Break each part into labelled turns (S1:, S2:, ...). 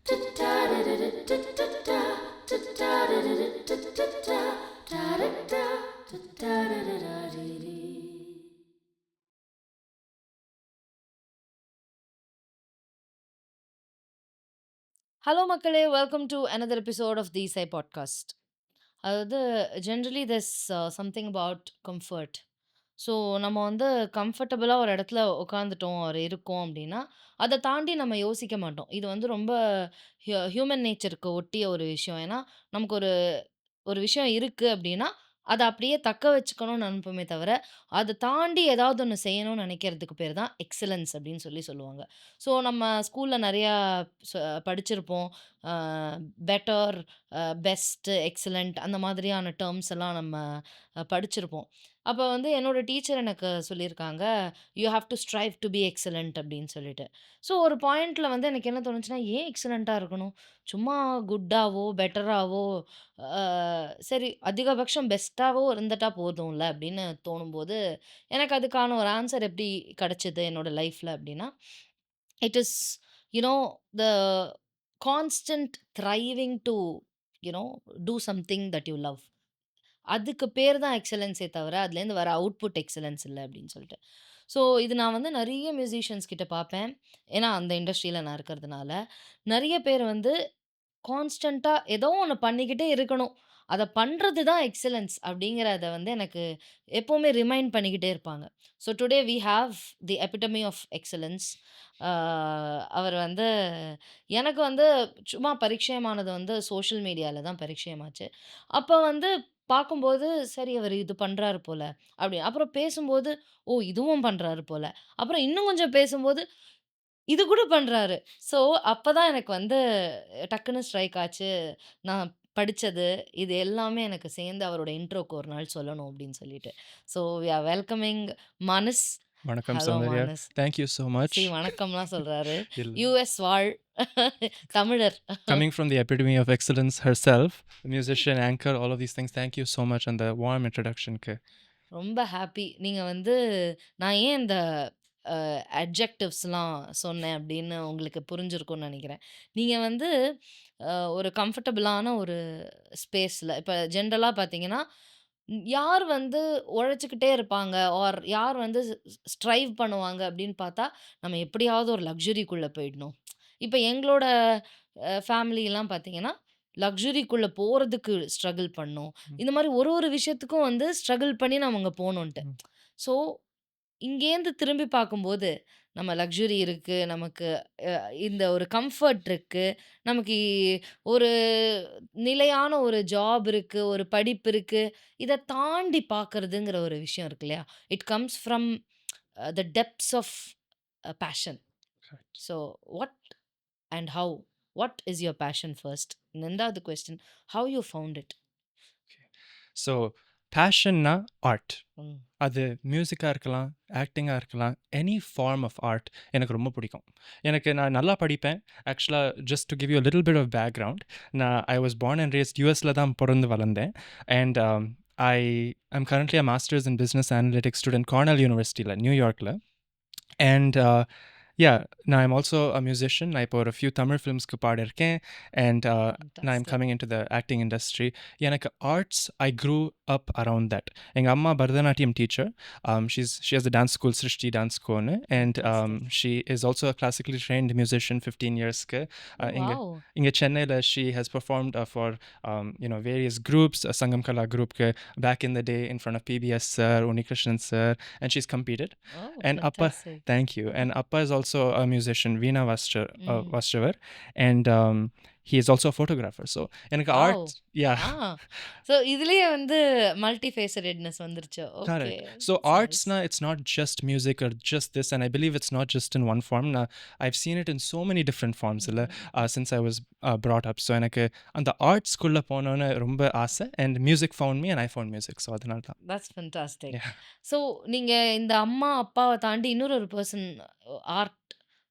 S1: Hello மக்களே, welcome to another episode of the Isai Podcast. அதாவது generally this something about comfort. So நம்ம வந்து கம்ஃபர்டபுளா ஒரு இடத்துல உட்காந்துட்டோம், ஒரு இருக்கோம் அப்படின்னா, அத தாண்டி நம்ம யோசிக்க மாட்டோம். இது வந்து ரொம்ப ஹியூமன் நேச்சருக்கு ஒட்டிய ஒரு விஷயம். ஏன்னா, நமக்கு ஒரு ஒரு விஷயம் இருக்கு அப்படின்னா, அத அப்படியே தக்க வச்சுக்கணும்னு நெனைப்போமே தவிர, அத தாண்டி ஏதாவது ஒண்ணு செய்யணும்னு நெனைக்கிறதுக்கு பேர் தான் எக்ஸலன்ஸ் அப்படின்னு சொல்லுவாங்க. ஸோ நம்ம ஸ்கூல்ல நெறையா ச படிச்சிருப்போம். அ பெட்டர், பெஸ்ட், எக்ஸலன்ட் அந்த மாதிரியான டெர்ம்ஸ் எல்லாம் நம்ம படிச்சிருப்போம். அப்ப வந்து என்னோட டீச்சர் எனக்கு சொல்லியிருக்காங்க, "you have to strive to be excellent" அப்படின்னு சொல்லிட்டு. ஸோ ஒரு பாயிண்ட்ல வந்து எனக்கு என்ன தோணுச்சுன்னா, ஏன் எக்ஸலன்ட்டா இருக்கணும்? சும்மா குட்டாவோ, பெட்டராவோ அ சரி அதிகபட்சம் பெஸ்ட்டாவோ இருந்துட்டா போதும்ல அப்படின்னு தோணும்போது, எனக்கு அதுக்கான ஒரு ஆன்சர் எப்படி கிடைச்சது என்னோட லைஃப்ல அப்படின்னா, it is you know the constant thriving to you know to something that you love. அதுக்கு பேர் தான் எக்ஸலன்ஸே தவிர, அதுலேருந்து வர அவுட்புட் எக்ஸலன்ஸ் இல்ல அப்படின்னு சொல்லிட்டு. ஸோ இது நான் வந்து நெறைய மியூசிஷியன்ஸ் கிட்ட பார்ப்பேன். ஏன்னா அந்த இண்டஸ்ட்ரியில நான் இருக்கிறதுனால. நெறைய பேர் வந்து கான்ஸ்டன்ட்டா ஏதோ ஒண்ணு பண்ணிக்கிட்டே இருக்கணும். அத பண்றது தான் எக்ஸலன்ஸ் அப்படிங்கிறத வந்து எனக்கு எப்பவுமே ரிமைண்ட் பண்ணிக்கிட்டே இருப்பாங்க. So today we have the epitome of excellence. ஆ அவர் வந்து எனக்கு வந்து சும்மா பரிச்சயமானது வந்து சோஷியல் மீடியால தான் பரிச்சயமாச்சு. அப்ப வந்து பார்க்கும்போது, சரி அவரு இது பண்றாரு போல, அப்படி. அப்புறம் பேசும்போது, ஓ! இதுவும் பண்றாரு போல. அப்புறம் இன்னும் கொஞ்சம் பேசும்போது, இது கூட பண்றாரு. ஸோ, அப்பதான் எனக்கு வந்து டக்குனு ஸ்ட்ரைக் ஆச்சு. நான் படிச்சது, இது எல்லாமே எனக்கு சேர்ந்து அவரோட இன்ட்ரோக்கு ஒரு நாள் சொல்லணும் அப்படின்னு சொல்லிட்டு. So, we are welcoming Manas.
S2: வணக்கம்
S1: hello
S2: Soundarya.
S1: Manas.
S2: Thank you so much.
S1: வணக்கம்லாம் சொல்றாரு.
S2: இல்ல.
S1: யுஎஸ் வாழ் தமிழர்.
S2: Coming from the epitome of excellence herself, musician, anchor, all of these things, thank you so much on the warm introduction.
S1: ரொம்ப happy. நீங்க வந்து நான் ஏன் இந்த அட்ஜெக்டிவ்ஸ்லாம் சொன்னேன் அப்படின்னு உங்களுக்கு புரிஞ்சிருக்கும்னு நெனைக்கிறேன். நீங்க வந்து ஒரு கம்ஃபர்டபுளான ஒரு ஸ்பேஸ்ல இப்ப ஜென்ரலா பார்த்தீங்கன்னா, யார் வந்து உழைச்சுக்கிட்டே இருப்பாங்க, ஆர் யார் வந்து ஸ்ட்ரைவ் பண்ணுவாங்க அப்படின்னு பார்த்தா, நம்ம எப்படியாவது ஒரு லக்ஸுரிக்குள்ள போயிடணும். இப்ப எங்களோட ஃபேமிலிலாம் பார்த்தீங்கன்னா, லக்ஸுரிக்குள்ள போறதுக்கு ஸ்ட்ரகிள் பண்ணோம்.
S2: ம்.
S1: இந்த மாரி ஒரு ஒரு விஷயத்துக்கும் வந்து ஸ்ட்ரகிள் பண்ணி நம்ம அங்க போணுன்ட்டு.
S2: ம்.
S1: ஸோ, இங்கேருந்து திரும்பி பார்க்கும்போது, நம்ம லக்ஸுரி இருக்கு. நமக்கு அ இந்த ஒரு கம்ஃபர்ட் இருக்கு. நமக்கு ஒரு நிலையான ஒரு ஜாப் இருக்கு. ஒரு படிப்பு இருக்கு. இத தாண்டி பார்க்கறதுங்கிற ஒரு விஷயம் இருக்கு இல்லையா? It comes from the depths of passion.
S2: Correct.
S1: So, what and how? What is your passion first? 2வது question. How you found it?
S2: Okay. So, passionனா art.
S1: ம்.
S2: அது மியூசிக்கா இருக்கலாம், ஆக்டிங்கா இருக்கலாம், எனி ஃபார்ம் ஆஃப் ஆர்ட் எனக்கு ரொம்ப பிடிக்கும். நான் நல்லா படிப்பேன். ஆக்சுவலா just to give you little bit of background, I was born and raised யுஎஸ்ல தான் பொறந்து வளர்ந்தேன். And I I'm currently a masters in business analytics student Cornell யூனிவர்சிட்டியில் நியூயார்க்கில். And yeah, now I'm also a musician. நான் இப்போ ஒரு few Tamil ஃபிலிம்ஸ்க்கு பாடியிருக்கேன். And now I'm
S1: fantastic.
S2: coming into the acting industry. எனக்கு arts, I grew up around that. எங்கள் அம்மா Bharatanatyam teacher. She has a dance school, Srishti Dance School. And
S1: fantastic.
S2: she is also a classically trained musician 15 yearsக்கு.
S1: ஓ
S2: இங்கே
S1: wow!
S2: இங்கே சென்னையில் she has performed for various groups, Sangam Kala groupக்கு back in the day in front of PBS sir, Unikrishnan sir, and she's competed.
S1: Oh
S2: And Appa,
S1: fantastic.
S2: thank you. And Appa is also a musician, Veena
S1: ம்.
S2: Vastravar, and he is also a photographer. So, எனக்கு
S1: wow!
S2: art, yeah,
S1: ஆ. So இதுலயே வந்து multi ஃபேசடட்னஸ் வந்துருச்சு. Okay.
S2: correct. So,
S1: it's nice.
S2: arts, it's not just music or just this, and I believe it's not just in one form. I've seen it in so many different forms since I was brought up. So, எனக்கு அந்த ஆர்ட்ஸ்குள்ளே போனோன்னு ரொம்ப ஆசை, and music found me and I found music. So, அதனால தான்.
S1: That's fantastic.
S2: Yeah.
S1: So நீங்க இந்த அம்மா, அப்பாவ தாண்டி இன்னொரு ஒரு பெர்சன் ஆர்ட்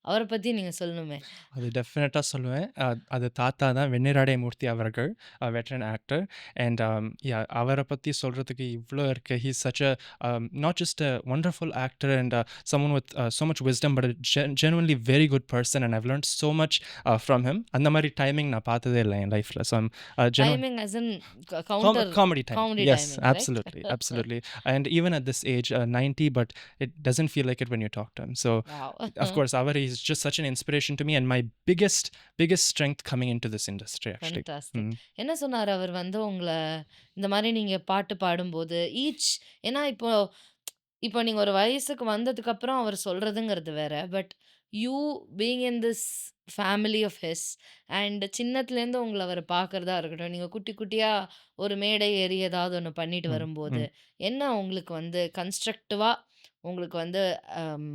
S1: அவர பத்தி நீங்க சொல்லணுமே.
S2: அது டெஃபினட்டா சொல்லுவேன். அது தாத்தா தான் வெண்ணிராடை மூர்த்தி அவர்கள், வெட்டரன் ஆக்டர். அண்ட் அவர பத்தி சொல்றதுக்கு இவ்ளோ இருக்கு. He is such a not just a wonderful actor and someone with so much wisdom, but a genuinely very good person, and I've learned so much from him. அந்த மாரி timing நான் பார்த்ததே இல்ல என் லைஃப்ல. So genuine
S1: timing as in counter
S2: comedy timing.
S1: Comedy
S2: Yes,
S1: timing right?
S2: absolutely, absolutely. And even at this age, 90, but it doesn't feel like it when you talk to him. So
S1: wow!
S2: of course, Avari is just such an inspiration to me and my biggest strength coming into this industry, actually.
S1: Fantastic. என்ன சொன்னாரு அவர் வந்து உங்கள இந்த மாரி நீங்க பாட்டு பாடும்போது, ஏன்னா இப்போ இப்போ நீங்க ஒரு வயசுக்கு வந்ததுக்கப்புறம் அவர் சொல்றதுங்கிறது வேற. But you being in this family of his and சின்னத்துலேருந்து உங்கள அவர பார்க்கிறதா இருக்கட்டும், நீங்க குட்டி குட்டியா ஒரு மேடை ஏறி ஏதாவது ஒண்ணு பண்ணிட்டு
S2: Mm,
S1: வரும்போது,
S2: mm,
S1: என்ன உங்களுக்கு வந்து கன்ஸ்ட்ரக்டிவா உங்களுக்கு வந்து அம்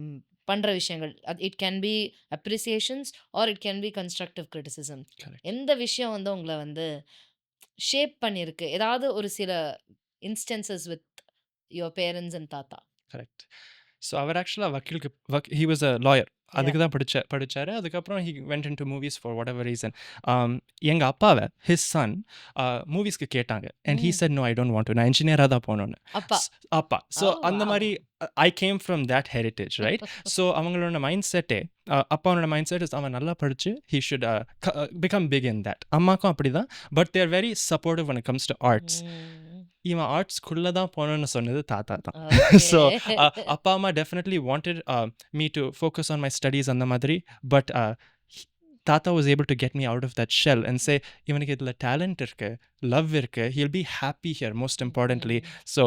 S1: பண்ற விஷயங்கள். It can be appreciations R it can be constructive criticism.
S2: correct,
S1: எந்த விஷயம் வந்து உங்கள வந்து ஷேப் பண்ணியிருக்கு? ஏதாவது ஒரு சில instances with your parents and தாத்தா?
S2: correct. ஸோ அவர் ஆக்சுவலாக he was a lawyer.
S1: யா.
S2: அதுக்கு தான் படிச்சாரு. அதுக்கப்புறம் he went into movies for whatever reason. எங்க அப்பாவை his son மூவிஸ்க்கு கேட்டாங்க. And he
S1: ம்.
S2: said no, I don't want to. நான் இன்ஜினியராக தான் போகணும்னு.
S1: அப்பா.
S2: அப்பா. ஸோ
S1: ஓ
S2: அந்த
S1: வாவ்!
S2: மாதிரி I came from that heritage, right? So அவங்களோட மைண்ட் செட்டே அப்பாவோட மைண்ட் செட் அவன் நல்லா படிச்சு he should become big in that. அம்மாக்கும் அப்படிதான். But they are very supportive when it comes to arts.
S1: ம்.
S2: இவன் ஆர்ட்ஸ்குள்ள தான் போகணும்னு சொன்னது தாத்தா தான். So
S1: okay.
S2: அப்பா அம்மா definitely wanted me to focus on my studies அந்த மாதிரி. But Tata was able to get me out of that shell and say, இவனுக்கு இதில் டேலண்ட் இருக்கு, லவ் இருக்கு, he'll be happy here most importantly. So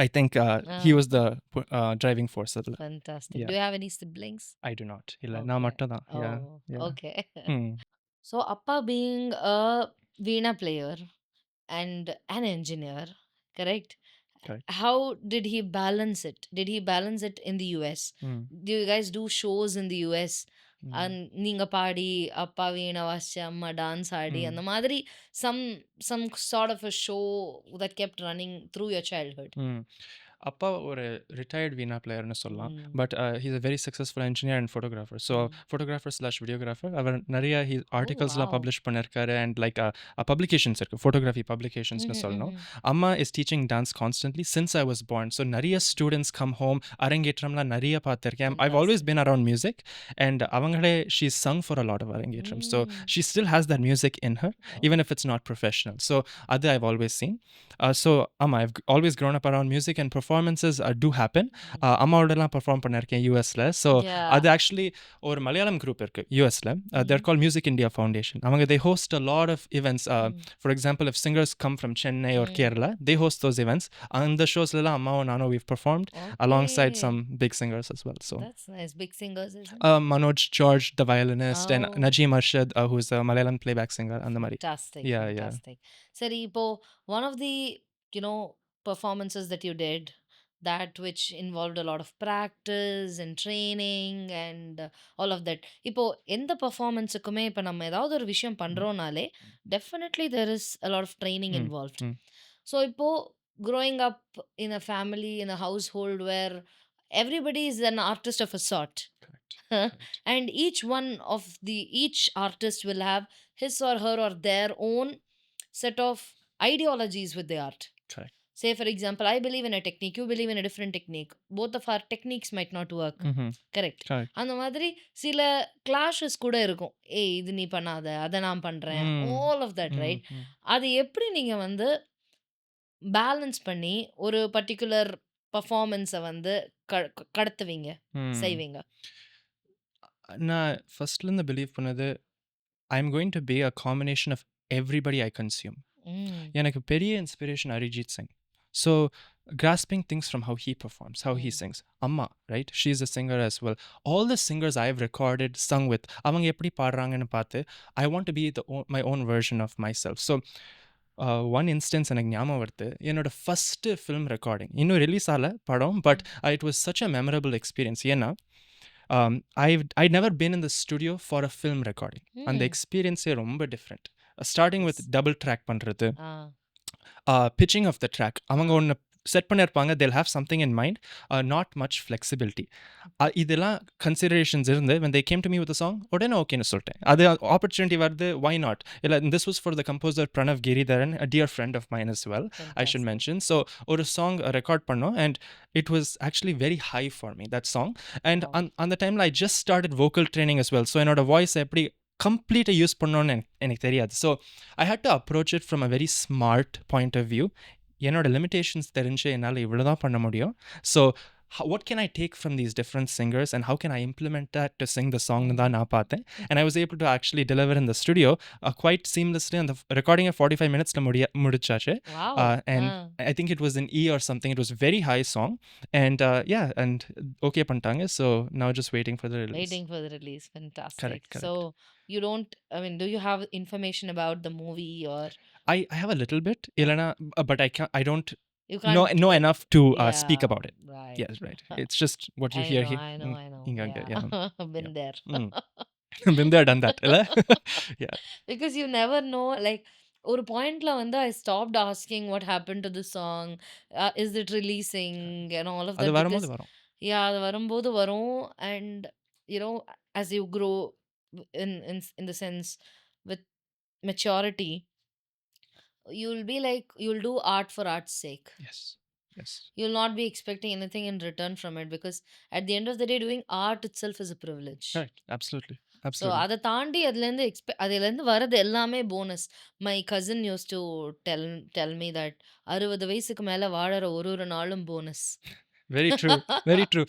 S2: I think he was the driving force அதில்.
S1: Fantastic.
S2: Yeah,
S1: do you have any siblings?
S2: I do not. இல்லை
S1: okay.
S2: நான் மட்டும் தான்.
S1: Oh!
S2: Yeah, yeah.
S1: Okay.
S2: Hmm,
S1: so appa being a veena player and an engineer, correct?
S2: correct.
S1: How did he balance it? Did he balance it in the US?
S2: Hmm,
S1: Do you guys do shows in the US?
S2: hmm,
S1: And நீங்க பாடி, அப்பா வீணை வாசிச்சு, அம்மா dance ஆடி,
S2: hmm,
S1: அந்த மாதிரி some some sort of a show that kept running through your childhood?
S2: hmm. அப்பா ஒரு retired வீணா பிளேயர்னு சொல்லலாம்.
S1: ம்.
S2: But he's a very successful engineer and photographer. So
S1: hmm.
S2: Photographer videographer. அவர் நிறைய
S1: ஓ
S2: ஆர்டிகல்ஸ்லாம்
S1: வாவ்!
S2: பப்ளிஷ் பண்ணியிருக்காரு. அண்ட் லைக் பப்ளிகேஷன்ஸ் இருக்குது, ஃபோட்டோகிராஃபி பப்ளிகேஷன்ஸ்னு சொல்லணும். Amma is teaching dance constantly since I was born. So நிறைய ஸ்டூடெண்ட்ஸ் கம் ஹோம், அரங்கேற்றம்லாம் நிறைய பார்த்துருக்கேன். I've always been around music and அவங்களே she sung for a lot of arangetram. So she still has that music in her even if it's not professional. So அது I've always seen. So I've always grown up around music and performances do happen. அம்மாவோடலாம் perform பண்ணியிருக்கேன் யூஎஸ்ல. So அது actually ஒரு Malayalam group இருக்கு யூஎஸ்ல. தேர் கால் music India foundation. அவங்க they host a lot of events. For example, if singers come from Chennai or Kerala, they host those events. அந்த ஷோஸ்லாம் அம்மாவும் நானும் we've performed alongside some big singers as well. So
S1: That's nice. Big singers, isn't it?
S2: Manoj George, the violinist, and
S1: Oh.
S2: Najeem Arshad, who's a Malayalam playback singer. அந்த மாதிரி.
S1: Fantastic.
S2: Yeah,
S1: Fantastic. சரி இப்போ one of the performances that you did that which involved a lot of practice and training and all of that. இப்போ எந்த பெர்ஃபார்மன்ஸுக்குமே இப்போ நம்ம ஏதாவது ஒரு விஷயம் பண்றோம்னாலே definitely there is a lot of training involved. So இப்போ growing up in a family, in a household where everybody is an artist of a sort.
S2: Correct.
S1: And each artist will have his or her or their own set of ideologies with the art.
S2: Correct.
S1: Say for example, I believe in a technique, you believe in a different technique. Both of our techniques might not work. Correct. அந்த மாதிரி சில clashes கூட இருக்கும். ஏய் இது நீ பண்ணாத, அதை நான் பண்றேன். All of that, right? அது எப்படி நீங்க வந்து பேலன்ஸ் பண்ணி ஒரு பர்டிகுலர் பர்ஃபார்மன்ஸை வந்து கடத்துவீங்க, செய்வீங்க?
S2: நான் ஃபர்ஸ்ட்லேருந்து பிலீவ் பண்ணது I'm going to be a combination of everybody I consume. எனக்கு பெரிய inspiration Arijit Singh. So grasping things from how he performs, how he sings. Amma, right? She's a singer as well. All the singers I've recorded, sung with, அவங்க எப்படி பாடுறாங்கன்னு பார்த்து I want to be my own version of myself. So one instance எனக்கு ஞாபகம் வருது. என்னோட first film recording இன்னும் release ஆகல படம். But it was such a memorable experience. ஏன்னா I never been in the studio for a film recording. அந்த எக்ஸ்பீரியன்ஸே ரொம்ப different. Starting with double track பண்ணுறது, பிச்சிங் ஆஃப் த ட்ராக். அவங்க ஒன்று செட் பண்ணியிருப்பாங்க. they'll have something in mind, not much flexibility. இதெல்லாம் considerations இருந்து when they came to me with a song, உடனே ஓகேன்னு சொல்லிட்டேன். அது ஆப்பர்ச்சுனிட்டி வருது, why not? இல்ல, this was for the composer Pranav Giridharan, a dear friend of mine as well, I should
S1: Fantastic.
S2: mention. So ஒரு song record பண்ணோம், and it was actually very high for me, that song. And
S1: Wow.
S2: அந்த டைமில் I just started vocal training as well. So என்னோட voice எப்படி கம்ப்ளீட்டாக use பண்ணோன்னு எனக்கு தெரியாது. So I had to approach it from a very smart point of view. என்னோட limitations தெரிஞ்சு என்னால் இவ்வளோ தான் பண்ண முடியும். So what can I take from these different singers and how can I implement that to sing the song தான் நான் பார்த்தேன். And I was able to actually deliver in the studio quite seamlessly. And the recording of 45 minutes முடிச்சாச்சு.
S1: Wow.
S2: And I think it was in E or something. It was a very high song. And yeah, and okay பண்ணிட்டாங்க. So now just waiting for the release.
S1: Waiting for the release. Fantastic.
S2: Correct.
S1: So you don't, I mean, do you have information about the movie, or
S2: I have a little bit, Ilana, but I don't
S1: you can't
S2: know enough to speak
S1: Yeah,
S2: about it.
S1: right.
S2: Yes, right. It's just what you
S1: I
S2: hear
S1: know,
S2: here.
S1: I know, I know.
S2: Inga,
S1: Yeah.
S2: yeah.
S1: Been
S2: Yeah.
S1: there.
S2: Been there, done that. illa? Yeah.
S1: Because you never know, like, ஒரு பாயிண்ட்ல வந்து I stopped asking what happened to the song, is it releasing and all of
S2: அது
S1: that, because
S2: வரும்போது வரும்.
S1: yeah, அது வரும்போது வரும். And you know, as you grow in the sense with maturity, you'll be like, you'll do art for art's sake.
S2: Yes. Yes.
S1: You'll not be expecting anything in return from it, because at the end of the day, doing art itself is a privilege.
S2: Correct. Absolutely.
S1: So
S2: Absolutely.
S1: அதை தாண்டி அதுலேருந்து அதுலேருந்து வரது எல்லாமே bonus. My cousin use to tell me that 60 வயசுக்கு மேலே வாழற ஒரு நாளும் bonus.
S2: Very true. Very true.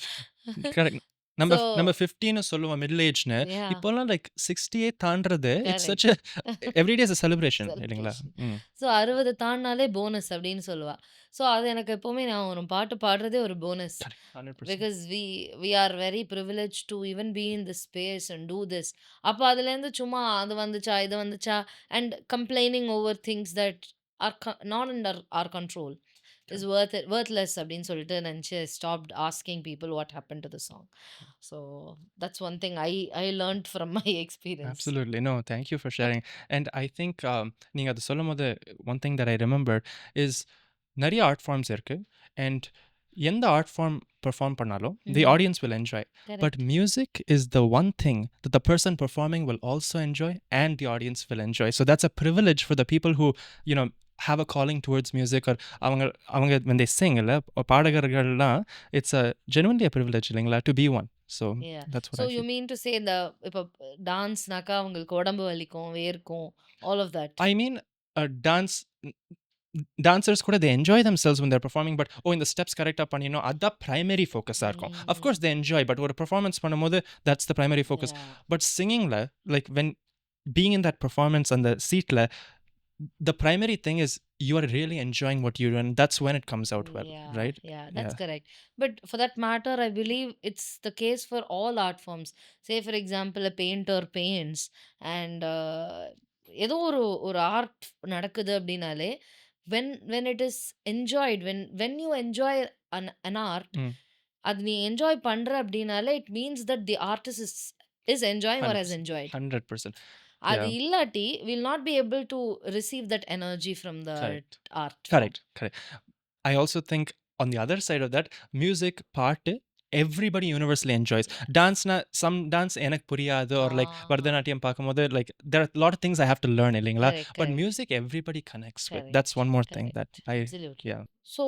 S2: Correct. நம்ம
S1: So,
S2: நம்ம 15 சொல்லுவோம் மிடில் ஏஜ்னு.
S1: yeah,
S2: இப்போலாம் லைக் 68 தாண்டறது it's
S1: correct.
S2: such a every day is a celebration இல்லைங்களா?
S1: Celebration. ஸோ 60 தாண்டினாலே போனஸ் அப்படின்னு சொல்லுவா. ஸோ அது எனக்கு எப்போவுமே நான் ஒரு பாட்டு பாடுறதே ஒரு bonus.
S2: Correct. 100%.
S1: Because we are very privileged to even be in this space and do this. அப்போ அதுலேருந்து சும்மா அது வந்துச்சா இது வந்துச்சா and complaining over things that are not under our control is worthless அப்படின்னு சொல்லிட்டு நினச்சி stopped asking people what happened to the song. So that's one thing I learned from my experience.
S2: Absolutely. No, thank you for sharing. And I think நீங்க அது சொல்லும்போது one thing that I remembered is நிறைய art forms இருக்கு. And எந்த art form perform பண்ணாலும் the audience will enjoy.
S1: Correct.
S2: But music is the one thing that the person performing will also enjoy and the audience will enjoy. So that's a privilege for the people who, you know, have a calling towards music, or அவங்க when they sing இல்ல பாடகர்கள்லாம் it's a genuinely a privilege இல்லைங்களா to be one. So
S1: Yeah.
S2: that's what
S1: So
S2: I
S1: you
S2: feel.
S1: mean to say the இப்போ டான்ஸ்னாக்கா அவங்களுக்கு உடம்பு வலிக்கும், வேர்க்கும், all of that.
S2: I mean, dancers கூட they enjoy themselves when they're performing, but இந்த steps கரெக்டாக பண்ணினோம் அதான் primary ஃபோக்கஸாக இருக்கும். Of course they enjoy, but ஒரு performance பண்ணும்போது that's the primary focus.
S1: Yeah.
S2: But singingல like when being in that performance on the seatல the primary thing is you are really enjoying what you're doing. That's when it comes out well,
S1: Yeah,
S2: right?
S1: yeah, that's
S2: Yeah.
S1: correct. But for that matter, I believe it's the case for all art forms. Say, for example, a painter paints, and ஏதோ ஒரு art நடக்குது அப்படின்னாலே, when it is enjoyed, when you enjoy an art, அது நீ enjoy பண்ற அப்படின்னாலே it means that the artist is enjoying or has
S2: 100%.
S1: enjoyed.
S2: 100%.
S1: அது
S2: Yeah.
S1: இல்லாட்டி will not be able to receive that energy from the
S2: Correct.
S1: art form.
S2: Correct. I also think on the other side of that, music part everybody universally enjoys. Dance some dance எனக்கு புரியாது, or like Bharatanatyam பார்க்கும்போது like there are a lot of things I have to learn இல்லைங்களா?
S1: Correct,
S2: But
S1: correct.
S2: music everybody connects with.
S1: Correct,
S2: That's one more thing that I
S1: absolutely.
S2: yeah.
S1: So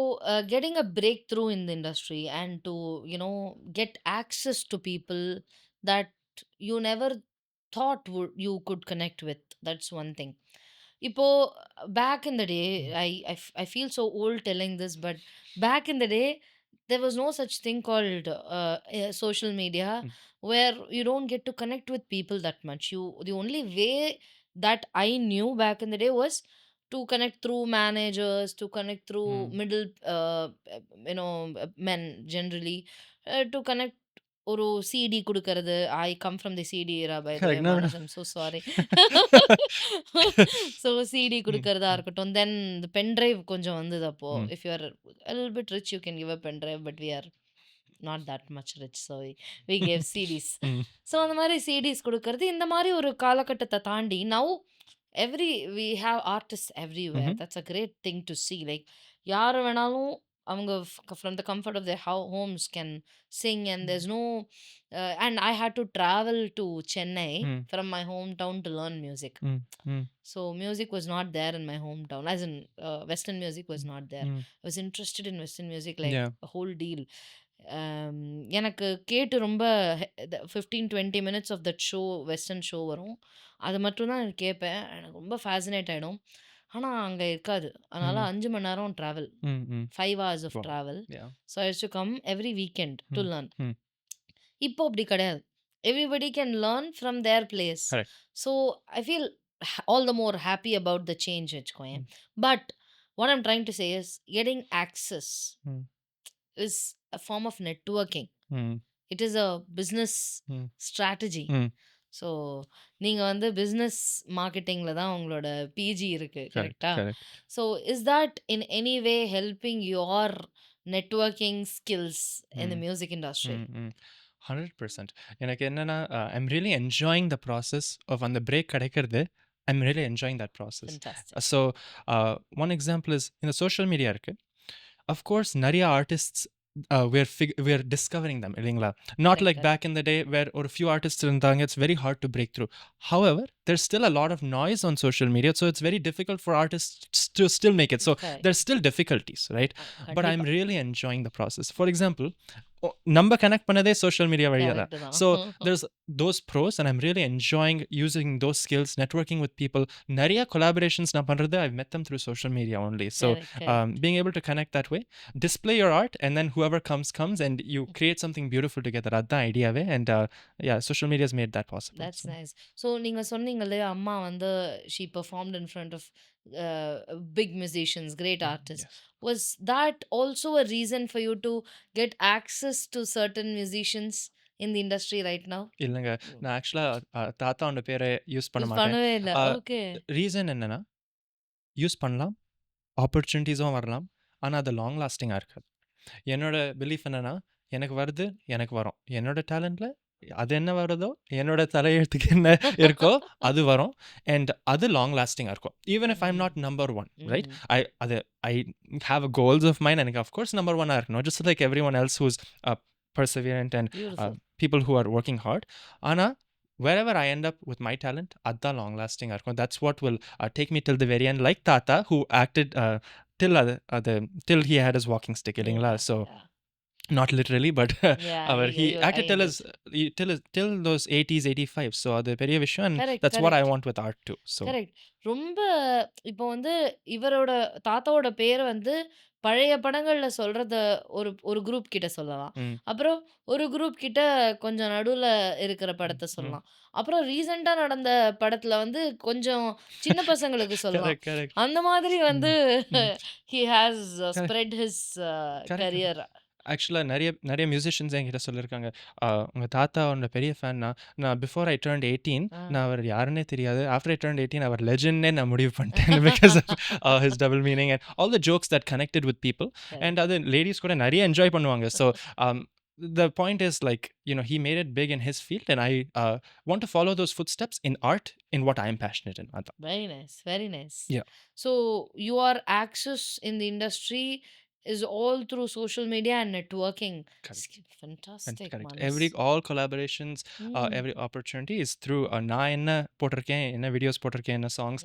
S1: getting a breakthrough in the industry and to get access to people that you never thought you could connect with, that's one thing. இப்போ back in the day, I feel so old telling this, but back in the day there was no such thing called social media, where you don't get to connect with people that much. The only way that I knew back in the day was to connect through managers, to connect through middle men generally, to connect ஒரு CD குடுக்கறது. I come from the CD era by the way.
S2: Correct. No, no.
S1: Manas, I'm so sorry. So CD குடுக்கறதா இருக்கட்டும், தென் the pen drive கொஞ்சம் வந்தது அப்போ. If you are a little bit rich you can give a pen drive, but we are not that much rich, so we gave CDs. So அந்த மாதிரி CDs குடுக்கறது, இந்த மாதிரி ஒரு காலகட்டத்தை தாண்டி now we have artists everywhere. That's a great thing to see. Like யாரு வேணாலும் அவங்க from the comfort of their homes can sing, and there's no and I had to travel to Chennai
S2: Mm,
S1: from my hometown to learn music.
S2: mm, mm,
S1: So music was not there in my hometown, as in Western music was not there.
S2: mm.
S1: I was interested in Western music like
S2: Yeah.
S1: a whole deal. எனக்கு கேட்டு ரொம்ப 15-20 minutes of that show, western show வரும். அது மட்டும் தான் எனக்கு கேட்பேன். எனக்கு ரொம்ப ஃபேசினேட் ஆயிடும். ஆனா, அங்க இருக்காது. அதனால
S2: Mm,
S1: 5 மணி நேரம் travel.
S2: mm, mm.
S1: 5 hours of
S2: Wow.
S1: travel.
S2: Yeah.
S1: So, I used to come every weekend to
S2: Mm,
S1: learn.
S2: mm.
S1: இப்போ அப்படி கிடையாது. Everybody can learn from their place.
S2: Correct.
S1: So, I feel all the more happy about the change வச்சுக்கோயேன்.
S2: Mm,
S1: But what I'm trying to say is getting access
S2: mm,
S1: is a form of networking.
S2: mm,
S1: It is a business
S2: mm,
S1: strategy.
S2: mm.
S1: So நீங்க வந்து business மார்க்கெட்டிங்ல தான் உங்களோட PG இருக்கு.
S2: Correct.
S1: கரெக்ட்டா?
S2: Correct.
S1: So is that in any way helping your networking skills in the
S2: Mm,
S1: music industry?
S2: mm, mm. 100%. எனக்கு என்னன்னா, I'm really enjoying the process of அந்த break கிடைக்கிறது. I'm really enjoying that process.
S1: Fantastic.
S2: So one example is இந்த social media இருக்கு. Of course, நிறைய artists we're discovering them இல்லைங்களா? Not
S1: correct,
S2: like back in the day where ஒரு few artists இருந்தாங்க. It's very hard to break through. However, there's still a lot of noise on social media, so it's very difficult for artists to still make it. So
S1: correct.
S2: there's still difficulties, right? But I'm
S1: கண்டிப்பா.
S2: really enjoying the process. For example, நம்ம connect பண்ணதே social media வழியா தான்.
S1: Correct தான்.
S2: So there's those pros and I'm really enjoying using those skills, networking with people. நிறைய collaborations நான் பண்றது, I've met them through social media only. So
S1: correct, correct.
S2: being able to connect that way, display your art, and then whoever comes and you create something beautiful together. அதான் ஐடியாவே. And yeah, social media has made that possible.
S1: That's
S2: So
S1: nice. So நீங்க சொன்னீங்களே அம்மா வந்து she performed in front of big musicians, great artist.
S2: yes.
S1: Was that also a reason for you to get access to certain musicians in the industry right now?
S2: இல்லைங்க, நான் ஆக்சுவலாக தாத்தாவோட பேரை use பண்ண
S1: யூஸ்
S2: மாட்டேன்.
S1: பண்ணவே இல்ல. ஓகே.
S2: ரீசன் என்னன்னா, யூஸ் பண்ணலாம், ஆப்பர்ச்சுனிட்டிஸும் வரலாம், ஆனால் அது லாங் லாஸ்டிங்காக இருக்காது. என்னோட பிலீஃப் என்னன்னா, எனக்கு வருது, எனக்கு வரும். என்னோட டேலண்ட்டில் அது என்ன வருதோ, என்னோட தலையெழுத்துக்கு என்ன இருக்கோ அது வரும். அண்ட் அது லாங் லாஸ்டிங்காக இருக்கும். Even if I'm not number one, right? I have a goals of mind. எனக்கு அஃப்கோர்ஸ் நம்பர் ஒன்னாக இருக்கணும், just like everyone else who's perseverant and
S1: Beautiful.
S2: people who are working hard. ஆனால் wherever I end up with my talent, அதான் long லாஸ்டிங்காக இருக்கும். That's what will take me till the very end, like Tata who acted till he had his walking stick, இல்லைங்களா?
S1: Yeah,
S2: So
S1: yeah.
S2: not literally, but
S1: Yeah,
S2: he
S1: you
S2: acted
S1: I
S2: till
S1: get
S2: his
S1: it.
S2: till those 80s 85. So அது பெரிய விஷயம், and
S1: correct,
S2: that's what I
S1: correct.
S2: want with art too. So
S1: correct. ரொம்ப இப்போ வந்து இவரோட தாத்தாவோட பேர வந்து பழைய படங்கள்ல சொல்றத ஒரு ஒரு குரூப் கிட்ட சொல்லலாம்.
S2: ம்,
S1: அப்புறம் ஒரு குரூப் கிட்ட கொஞ்சம் நடுவுல இருக்கிற
S2: ம்,
S1: படத்த
S2: ம்.
S1: சொல்லலாம். அப்புறம் ரீசென்ட்டா நடந்த படத்துல வந்து கொஞ்சம் சின்ன பசங்களுக்கு சொல்லலாம்.
S2: correct, correct.
S1: அந்த மாதிரி வந்து
S2: ம், ம்.
S1: he has
S2: correct,
S1: spread his
S2: correct.
S1: career.
S2: ஆக்சுவலாக நிறைய மியூசிஷியன்ஸ் என்கிட்ட சொல்லியிருக்காங்க, உங்கள் தாத்தாவோட பெரிய ஃபேன்னா. நான் பிஃபோர் ஐ டர்ன்ட் 18,
S1: ஆ.
S2: நான் அவர் யாருன்னே தெரியாது. ஆஃப்டர் ஐ டர்ன்ட் 18 அவர் லெஜெண்ட்னே நான் முடிவு பண்ணிட்டேன். Because of his double meaning and all the jokes that connected with people. And அது லேடிஸ் கூட நிறைய என்ஜாய் பண்ணுவாங்க. So the point is, like, he made it big in his field, and I want to follow those footsteps in art, in what I am passionate in. அதான்.
S1: Very nice, very nice.
S2: Yeah.
S1: So your access in the industry is all through social media and networking.
S2: Correct.
S1: Fantastic,
S2: Correct.
S1: Manus.
S2: All collaborations,
S1: Mm.
S2: every opportunity is through நான் என்ன போட்டிருக்கேன், என்ன videos போட்டிருக்கேன், என்ன songs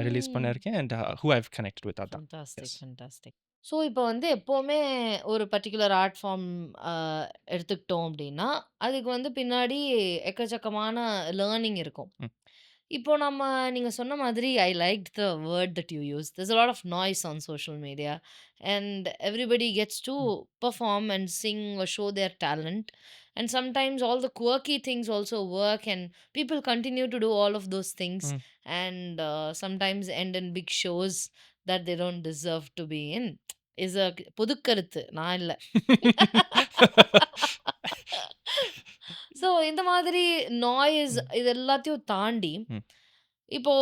S2: release
S1: Mm.
S2: பண்ணியிருக்கேன், and who I've connected with. அதான்.
S1: Fantastic,
S2: Yes.
S1: fantastic. So இப்போ வந்து எப்போவுமே ஒரு பர்ட்டிகுலர் ஆர்ட் ஃபார்ம் எடுத்துக்கிட்டோம் அப்படின்னா, அதுக்கு வந்து பின்னாடி எக்கச்சக்கமான லேர்னிங் இருக்கும்.
S2: ம்.
S1: இப்போ நீங்க சொன்ன மாதிரி I liked the word that you use. There's a lot of noise on social media and everybody gets to
S2: ம்.
S1: perform and sing or show their talent, and sometimes all the quirky things also work and people continue to do all of those things
S2: ம்.
S1: and sometimes end in big shows that they don't deserve to be in. is a பொது கருத்து, நான் இல்ல. So இந்த மாதிரி noise
S2: ம்.
S1: இது எல்லாத்தையும் தாண்டி
S2: ம்.
S1: இப்போ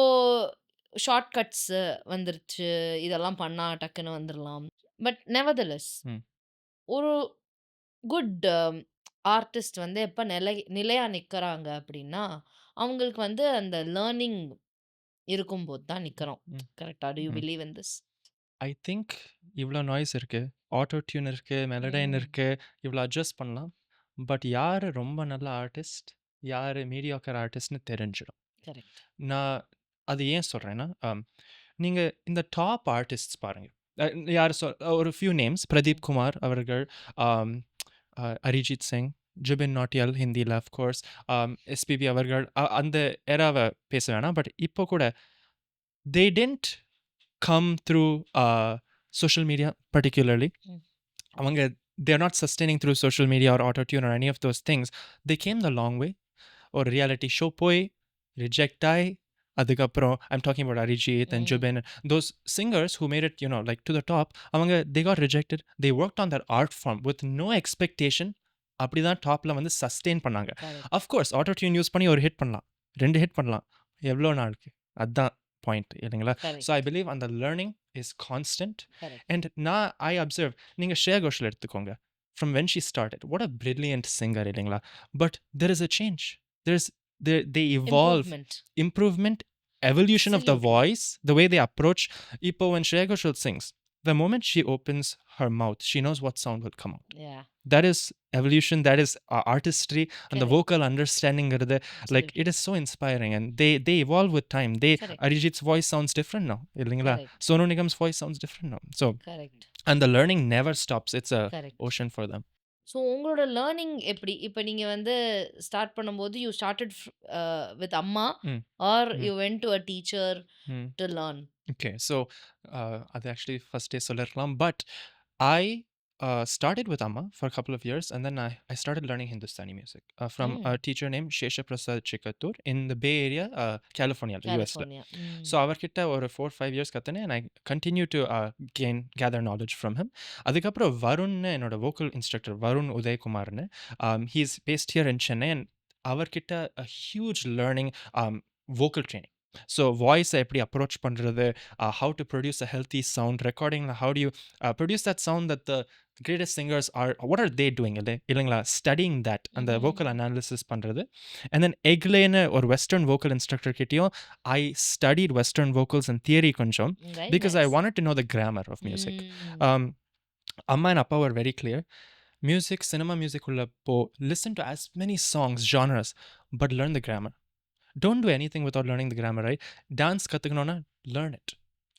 S1: ஷார்ட் கட்ஸ் வந்துருச்சு, இதெல்லாம் பண்ணா டக்குன்னு வந்துடலாம். பட் நெவர்தலெஸ்
S2: ம்.
S1: ஒரு குட் ஆர்டிஸ்ட் வந்து எப்ப நிலையா நிக்கிறாங்க அப்படின்னா, அவங்களுக்கு வந்து அந்த லேர்னிங் இருக்கும்போது தான் நிக்கிறோம்.
S2: ம்.
S1: கரெக்ட்டா? டு யூ
S2: ம்.
S1: Believe in this?
S2: I think இவ்வளோ நாய்ஸ் இருக்கு. ஆட்டோ டியூன் இருக்கு, மெலடைன் இருக்கு, இவ்வளோ அட்ஜஸ்ட் பண்ணலாம். பட் யார் ரொம்ப நல்ல ஆர்டிஸ்ட், யார் மீடியாக்கர் ஆர்டிஸ்ட்னு தெரிஞ்சிடும்.
S1: கரெக்ட்.
S2: நான் அது ஏன் சொல்கிறேன்னா, நீங்கள் இந்த டாப் ஆர்டிஸ்ட்ஸ் பாருங்கள். யார் ஒரு ஃபியூ நேம்ஸ் பிரதீப் குமார் அவர்கள், ஆம், அரிஜித் சிங், ஜுபின் நாட்டியால் ஹிந்தியில் அஃப்கோர்ஸ், எஸ்பிபி அவர்கள், அந்த எராவை பேச வேணாம். பட் இப்போ கூட they didn't come through social media particularly. அவங்க they are not sustaining through social media or auto tune or any of those things. They came the long way. ஒரு ரியாலிட்டி ஷோ போய் reject ஆகி அதுக்கப்புறம் I'm talking about Arijit and Zubin, those singers who made it like to the top, அவங்க they got rejected. They work on that art form with no expectation. அப்படி தான் டாப்பில் வந்து sustain பண்ணாங்க. அஃப்கோர்ஸ் ஆட்டோ டியூன் யூஸ் பண்ணி ஒரு ஹிட் பண்ணலாம், 2 hit பண்ணலாம், எவ்வளோ நாளுக்கு? அதுதான் பாயிண்ட் இல்லைங்களா? ஸோ ஐ பிலீவ் அந்த லேர்னிங் இஸ் கான்ஸ்டன்ட். அண்ட் நான் ஐ அப்சர்வ், நீங்கள் ஸ்ரேயா கோஷல் எடுத்துக்கோங்க. From when she started, what a brilliant singer இல்லைங்களா? But there is a change. They evolve, improvement, evolution of the voice, the way they approach. Ipo when Shreya Ghoshal sings, the moment she opens her mouth, she knows what sound will come out.
S1: Yeah.
S2: That is evolution, that is artistry. Correct. And the vocal understanding, like it is so inspiring, and they evolve with time. Arijit's voice sounds different now, illingla? Sonu Nigam's voice sounds different now. So correct. And the learning never stops. It's a ocean for them.
S1: So உங்களோட learning எப்படி? இப்போ நீங்கள் வந்து start பண்ணும்போது you started with amma or you went to a teacher to learn?
S2: Okay, so அது actually ஃபஸ்ட்டே சொல்லிருக்கலாம். But I started with Amma for a couple of years, and then I started learning Hindustani music from a teacher named Shesha Prasad Chikatur in the Bay Area, California, US. So avarkitta or 4-5 years kathane, and I continue to gather knowledge from him. Adukapra Varun enoda vocal instructor Varun Uday Kumar ne, he's based here in Chennai, and avarkitta a huge learning vocal training. So வாய்ஸை எப்படி approach பண்ணுறது, how to produce a healthy sound, recording, how do you produce that sound that the greatest singers are, what are they doing இல்லைங்களா, studying that, அந்த vocal analysis பண்ணுறது. And then எக்லேன்னு ஒரு western vocal instructor கிட்டேயும் I studied western vocals and theory கொஞ்சம், because I wanted to know the grammar of music. Amma and Appa were very clear. Music, cinema music உள்ள போ, listen to as many songs, genres, but learn the grammar. Don't do anything without learning the grammar, right? Dance kathuknona, learn it.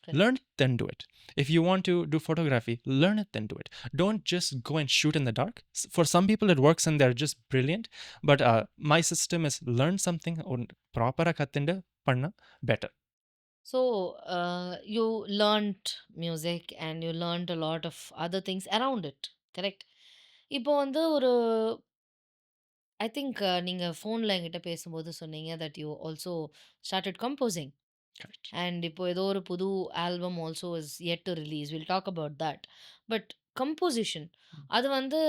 S2: Okay. Learn it, then do it. If you want to do photography, learn it, then do it. Don't just go and shoot in the dark. For some people it works and they're just brilliant. But my system is learn something proper kathinde panna better.
S1: So you learned music and you learned a lot of other things around it, correct? இப்போ வந்து ஒரு I think நீங்கள் ஃபோனில் என்கிட்ட பேசும்போது சொன்னீங்க that you also started composing. And இப்போ ஏதோ ஒரு புது album also is yet to release. Will talk about that. But composition அது வந்து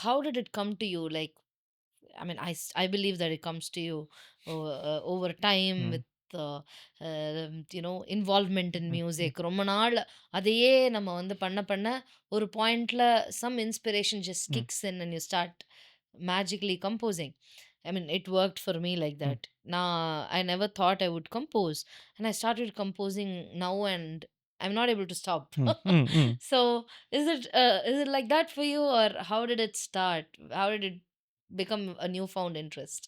S1: how did it come to you? Like I mean, I believe that it comes to you over time with involvement in music. ரொம்ப நாள் அதையே நம்ம வந்து பண்ண பண்ண ஒரு பாயிண்ட்ல some inspiration just kicks in and you start magically composing. I mean, it worked for me like that. Now, I never thought I would compose, and I started composing now, and I'm not able to stop. So, is it like that for you, or how did it start? How did it become a newfound interest?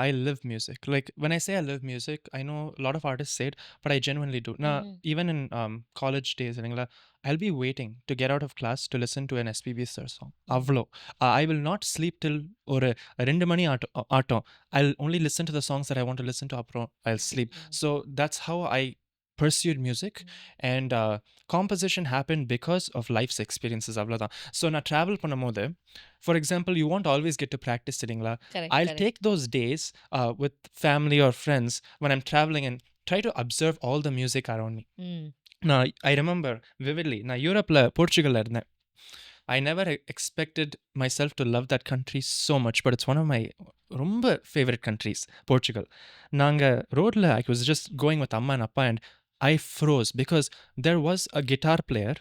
S2: I live music. Like when I say I live music, I know a lot of artists say it, but I genuinely do. Now, even in college days, I'll be waiting to get out of class to listen to an SPB sir song. Avlo. I will not sleep till or rendu mani aatom. I'll only listen to the songs that I want to listen to. Apro I'll sleep. So that's how I pursued music. And composition happened because of life's experiences. Avladhan. So na travel பண்ணும்போது, for example, you won't always get to practice sittingla. I'll take those days with family or friends when I'm traveling and try to observe all the music around me. Now I remember vividly, na Europe Portugal irundhen. I never expected myself to love that country so much, but it's one of my ரொம்ப favorite countries, Portugal. நாங்க ரோட்ல I was just going with Amma and Appa, and I froze because there was a guitar player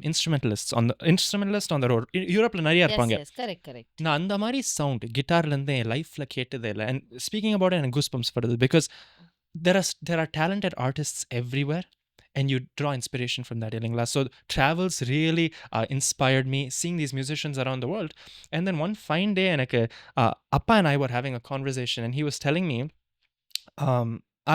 S2: instrumentalist on the road. யூரோப்ல நிறைய இருப்பாங்க.
S1: Yes, correct.
S2: நான் அந்த மாதிரி sound கிட்டார்ல இருந்து என் லைஃப்ல கேட்டதே இல்லை. And speaking about it, எனக்கு goosebumps வருது because there are talented artists everywhere, and you draw inspiration from that இல்லைங்களா? So travels really inspired me, seeing these musicians around the world. And then one fine day எனக்கு appa and I were having a conversation, and he was telling me,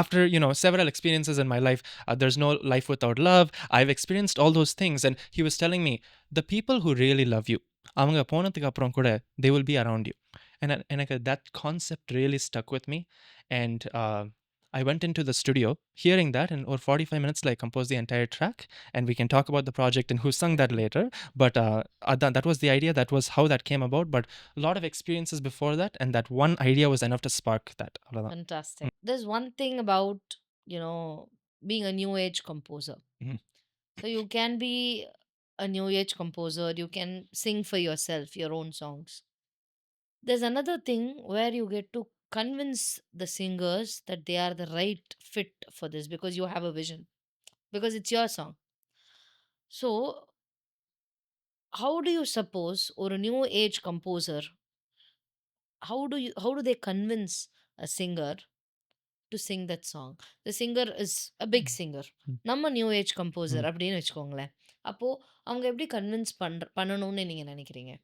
S2: after several experiences in my life, there's no life without love, I've experienced all those things, and he was telling me the people who really love you, அவங்க போனதுக்கு அப்புறம் கூட they will be around you. And எனக்கு that concept really stuck with me. And I went into the studio hearing that, and over 45 minutes I composed the entire track, and we can talk about the project and who sung that later. But that was the idea, that was how that came about. But a lot of experiences before that, and that one idea was enough to spark that. அவ்வளவுதான்.
S1: Fantastic. There's one thing about, you know, being a new age composer.
S2: Mhm.
S1: So you can be a new age composer, you can sing for yourself, your own songs. There's another thing where you get to convince the singers that they are the right fit for this because you have a vision, because it's your song. So, how do you suppose, or a new age composer, how do they convince a singer to sing that song? The singer is a big singer.
S2: ம்.
S1: நம்ம new age
S2: ம்.
S1: Composer அப்படின்னு வச்சுக்கோங்களேன். அப்போ அவங்க எப்படி convince பண்ணணும்னு நீங்க நினைக்கிறீங்க?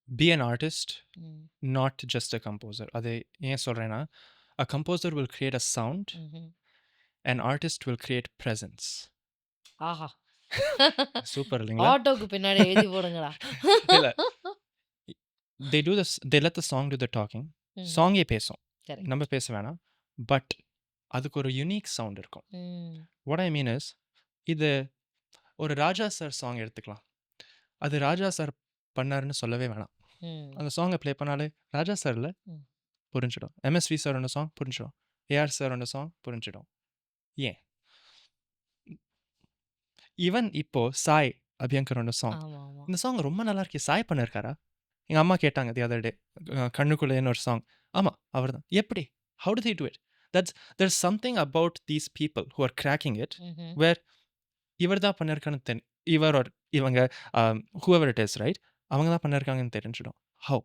S2: Be an artist,
S1: ம்.
S2: not just a composer. அது ஏன் சொல்றேன்னா, a composer will create a sound,
S1: ம்ஹும்.
S2: an artist will create presence.
S1: ஆஹா.
S2: சூப்பர் இல்லைங்களா?
S1: ஆட்டோக்கு பின்னாடி எழுதி போடுங்கடா.
S2: இல்ல, they do this, they let the song do the talking.
S1: ம்.
S2: சாங்கே பேசும்,
S1: Correct.
S2: நம்ம பேச வேணாம். பட் அதுக்கு ஒரு யூனிக் சவுண்ட் இருக்கும்.
S1: ம்.
S2: what I mean is, இது ஒரு ராஜா சார் சாங் எடுத்துக்கலாம். அது ராஜா சார் பண்ணாருன்னு சொல்லவே வேணாம்.
S1: ம்.
S2: அந்த சாங்கை ப்ளே பண்ணாலே ராஜா சார் இல்லை,
S1: ம்.
S2: புரிஞ்சிடும். எம்எஸ்வி சாரோட சாங் புரிஞ்சிடும், ஏஆர் சாரோட சாங் புரிஞ்சிடும். ஏன் ஈவன் இப்போ சாய் அபியங்கரோட சாங்,
S1: ஆமா ஆமா.
S2: இந்த சாங் ரொம்ப நல்லா இருக்கே, சாய் பண்ணிருக்காரா? எங்கள் அம்மா கேட்டாங்க தி அதர் டே, கண்ணுக்குள்ளேன்னு ஒரு சாங். ஆமாம், அவர் தான். எப்படி? How to they to it? there's something about these people who are cracking it,
S1: ம்ஹும்.
S2: where இவர் தான் பண்ணிருக்கான்னு இவர் or இவங்க, whoever it is, right? அவங்க தான் பண்ணிருக்காங்கன்னு தெரிஞ்சிடும். How?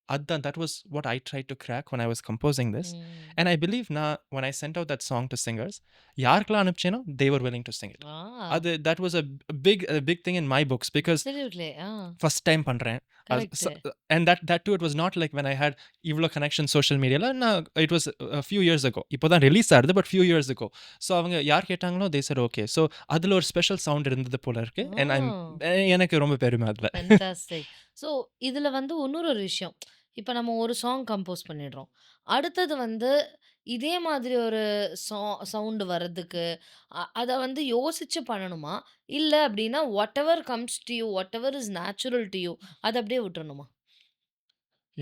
S2: அதான், that was what I tried to crack when I was composing this.
S1: ம்.
S2: And I believe now, when I sent out that song to singers, யாருக்கெல்லாம் அனுப்பிச்சேனோ they were willing to sing it.
S1: Ah.
S2: That was a big thing in my books, because
S1: Absolutely. Ah.
S2: first time பண்றேன்.
S1: Correct.
S2: And that too, it was not like when I had இவ்வளோ connection social mediaல. It was a few years ago. இப்போதான் release ஆகுது, but few years ago. So அவங்க யார் கேட்டாங்களோ they said okay. So அதில் ஒரு special sound இருந்தது போல இருக்கு. And எனக்கு ரொம்ப பெருமை அதில்.
S1: Fantastic. ஸோ இதுல வந்து இன்னொரு ஒரு விஷயம். இப்ப நம்ம ஒரு சாங் கம்போஸ் பண்ணிடுறோம். அடுத்தது வந்து இதே மாதிரி ஒரு சவுண்ட் வர்றதுக்கு அத வந்து யோசிச்சு பண்ணணுமா? இல்ல அப்டின்னா whatever comes to you, whatever is natural to you அத அப்படியே விட்டுறணுமா?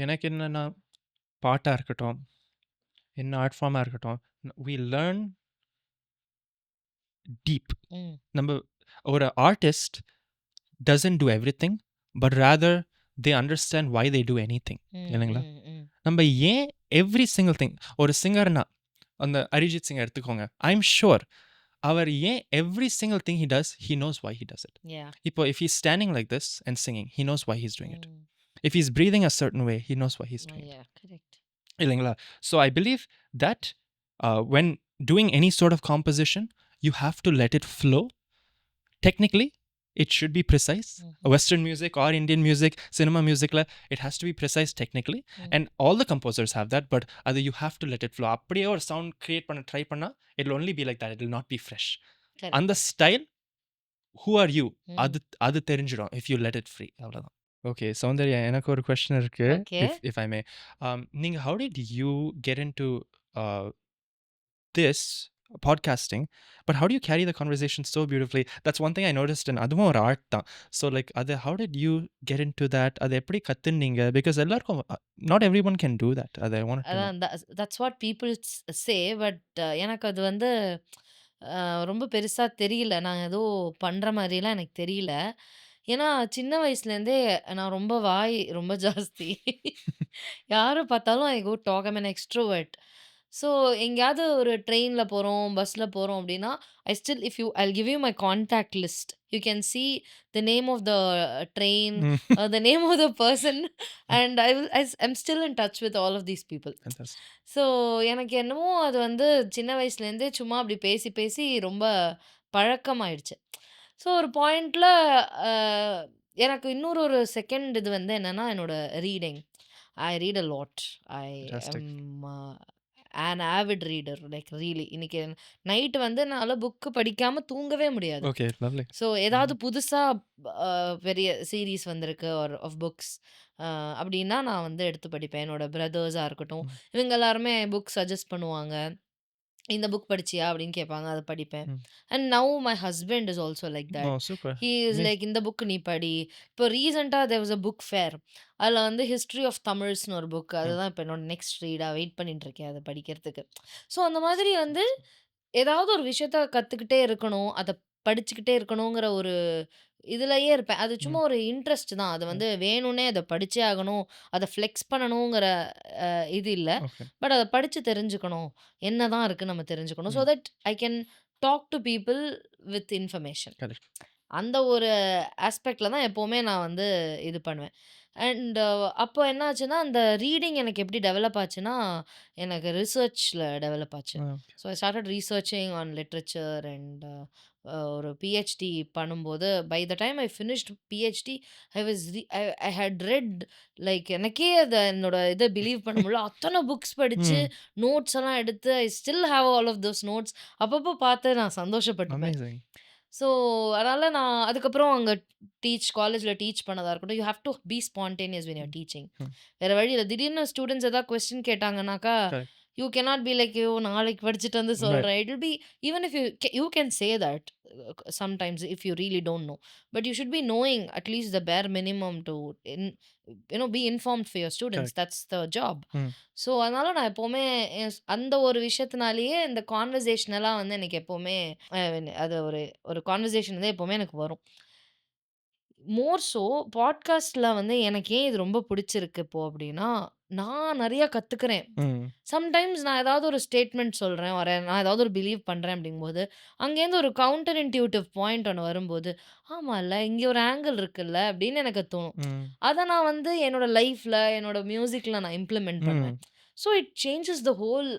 S2: எனக்கு என்னன்னா, பாட்டா இருக்கட்டும், என்ன ஆர்ட் ஃபார்மாக இருக்கட்டும், we learn deep.
S1: ம்.
S2: நம்ம ஒரு artist doesn't do everything, but rather they understand why they do anything.
S1: ம்,
S2: இல்லைங்களா?
S1: ம், ம்.
S2: நம்ம ஏன் எவ்ரி சிங்கிள் திங், ஒரு சிங்கர்னா அந்த அரிஜித் சிங் எடுத்துக்கோங்க, ஐ எம் ஷுர் அவர் ஏன் every single thing he does, he knows why he does it.
S1: Yeah.
S2: இப்போ if he's standing like this and singing, he knows why he's doing it.
S1: ம்.
S2: If he's breathing a certain way, he knows why he's doing it.
S1: Yeah, correct.
S2: இல்லைங்களா? So I believe that when doing any sort of composition, you have to let it flow. Technically, it should be precise. Western music or Indian music, cinema musicல, it has to be precise technically. And all the composers have that, but you have to let it flow. அப்படியே ஒரு sound create பண்ண try பண்ணா, it will only be like that. It will not be fresh.
S1: Correct.
S2: அந்த style, who are you? அது தெரிஞ்சிடும் if you let it free. அவ்வளவுதான். Okay, Soundarya, எனக்கு ஒரு question இருக்கு.
S1: Okay.
S2: If I may. நீங்க how did you get into this podcasting, but how do you carry the conversation so beautifully? That's one thing I noticed, and அதுவும் ஒரு art தான். So like how did you get into that? அது எப்படி கத்துனீங்க? Because எல்லாருக்கும் not everyone can do that. I want to know.
S1: அதான் that's what people say, but எனக்கு அது வந்து ரொம்ப பெருசா தெரியல. நான் ஏதோ பண்ற மாரிலாம் எனக்கு தெரியல. ஏன்னா சின்ன வயசுலேருந்தே நான் ரொம்ப வாய் ரொம்ப ஜாஸ்தி. யார பார்த்தாலும் I go talk, I am an extrovert. So எங்கேயாவது ஒரு ட்ரெயின்ல போறோம், பஸ்ல போறோம் அப்படின்னா, I'll give you my contact list. You can see the name of the train,
S2: ம்.
S1: the name of the person,
S2: ம்.
S1: and I'm still in touch with all of these people.
S2: Fantastic.
S1: So எனக்கு என்னமோ அது வந்து சின்ன வயசுலேருந்தே சும்மா அப்படி பேசி பேசி ரொம்ப பழக்கமாயிடுச்சு. ஸோ ஒரு பாயிண்ட்ல அ எனக்கு இன்னொரு ஒரு செகண்ட் இது வந்து என்னன்னா, என்னோட reading. I read a lot. I
S2: fantastic.
S1: Am a an avid reader like really. இன்னைக்கு நைட் வந்து என்னால புக் படிக்காம தூங்கவே முடியாது.
S2: ஓகே. லவ்லி.
S1: ஸோ
S2: ம்.
S1: ஏதாவது புதுசா பெரிய சீரிஸ் வந்திருக்கு ஆர் ஆஃப் புக்ஸ் அப்படின்னா நான் வந்து எடுத்து படிப்பேன். என்னோட பிரதர்ஸா இருக்கட்டும்,
S2: ம்.
S1: இவங்க எல்லாருமே புக் சஜெஸ்ட் பண்ணுவாங்க. இந்த புக் படிச்சியா? அப்படின்னு கேட்பாங்க. அத படிப்பேன்.
S2: ம்.
S1: And now my husband is also like
S2: oh!
S1: That.
S2: Super.
S1: He is
S2: nice.
S1: Like இந்த புக் நீ படி. இப்போ ரீசென்ட்டா there was a book fair. அதுல வந்து ஹிஸ்டரி ஆஃப் தமிழ்ஸ்ன்னு ஒரு புக்.
S2: ம்.
S1: அதுதான் இப்ப என்னோட நெக்ஸ்ட் ரீடா வெயிட் பண்ணிட்டு இருக்கேன் அத படிக்கிறதுக்கு. ஸோ அந்த மாதிரி வந்து ஏதாவது ஒரு விஷயத்த கத்துக்கிட்டே இருக்கணும். அத படிச்சுக்கிட்டே இருக்கணுங்கிற ஒரு இதுலயே இருப்பேன். அது சும்மா
S2: ம்.
S1: ஒரு இன்ட்ரெஸ்ட் தான். அது
S2: ம்.
S1: வந்து வேணும்னே அத படிச்சே ஆகணும். அத ஃப்ளெக்ஸ் பண்ணணுங்கிற இது இல்ல.
S2: ஓகே.
S1: பட் அத படிச்சு தெரிஞ்சுக்கணும். என்னதான் இருக்குன்னு நம்ம தெரிஞ்சுக்கணும். So
S2: hmm.
S1: That I can talk to people with information.
S2: Correct.
S1: அந்த ஒரு ஆஸ்பெக்ட்ல தான் எப்பவுமே நான் வந்து இது பண்ணுவேன். அண்ட் அப்போ என்ன ஆச்சுன்னா, அந்த ரீடிங் எனக்கு எப்படி டெவலப் ஆச்சுன்னா, எனக்கு ரிசர்ச்ல டெவலப் ஆச்சு.
S2: Okay.
S1: So I started researching on literature and ஒரு பிஹெச்டி பண்ணும்போது, by the time I finished PhD I was re I I had read like எனக்கே அத என்னோட இத பிலீவ் பண்ண முடியல. அத்தன புக்ஸ் படிச்சு,
S2: ம்.
S1: நோட்ஸ் எல்லாம் எடுத்து I still have all of those notes. அப்பப்போ பார்த்து நான் சந்தோஷப்பட்டுப்பேன்.
S2: அமேசிங்.
S1: ஸோ, அதனால நான் அதுக்கப்புறம் அங்க காலேஜ்ல டீச் பண்ணதா இருக்கட்டும், you have to be spontaneous when you are
S2: hmm.
S1: Teaching.
S2: Hmm.
S1: வேற வழி இல்ல. திடீர்னு ஸ்டூடண்ட்ஸ் ஏதாவது கொஸ்டின் கேட்டாங்கன்னாக்கா,
S2: correct.
S1: You cannot be like, "ஐயோ! நாளைக்கு படிச்சுட்டு வந்து
S2: ரைட்.
S1: சொல்றேன்." It will be even if you can say that sometimes if you really don't know. But you should be knowing at least the bare minimum to in be informed for your students.
S2: Correct.
S1: That's the job.
S2: ம்.
S1: So, அதனால நான் எப்பவுமே அந்த ஒரு விஷயத்தினாலேயே இந்த கான்வர்சேஷனலா வந்து எனக்கு எப்பவுமே அது ஒரு ஒரு கான்வர்சேஷன் வந்து எப்பவுமே எனக்கு வரும். மோர் சோ பாட்காஸ்ட்ல வந்து எனக்கு ஏன் இது ரொம்ப பிடிச்சிருக்கு இப்போ அப்டின்னா, நான் நெறைய கத்துக்கிறேன்.
S2: ம்.
S1: சம்டைம்ஸ் நான் ஏதாவது ஒரு ஸ்டேட்மெண்ட் சொல்றேன், நான் ஏதாவது ஒரு பிலீவ் பண்றேன் அப்டிங்கும்போது, அங்கேருந்து ஒரு கவுண்டர் இன்ட்யூட்டிவ் பாயிண்ட் ஒண்ணு வரும்போது, ஆமால்ல இங்க ஒரு ஆங்கிள் இருக்குல்ல அப்டின்னு எனக்கு தோணும்.
S2: ம்.
S1: அத நான் வந்து என்னோட லைஃப்ல, என்னோட மியூசிக்ல நான் இம்ப்ளிமெண்ட் பண்ணுவேன்.
S2: Hmm.
S1: So it changes the whole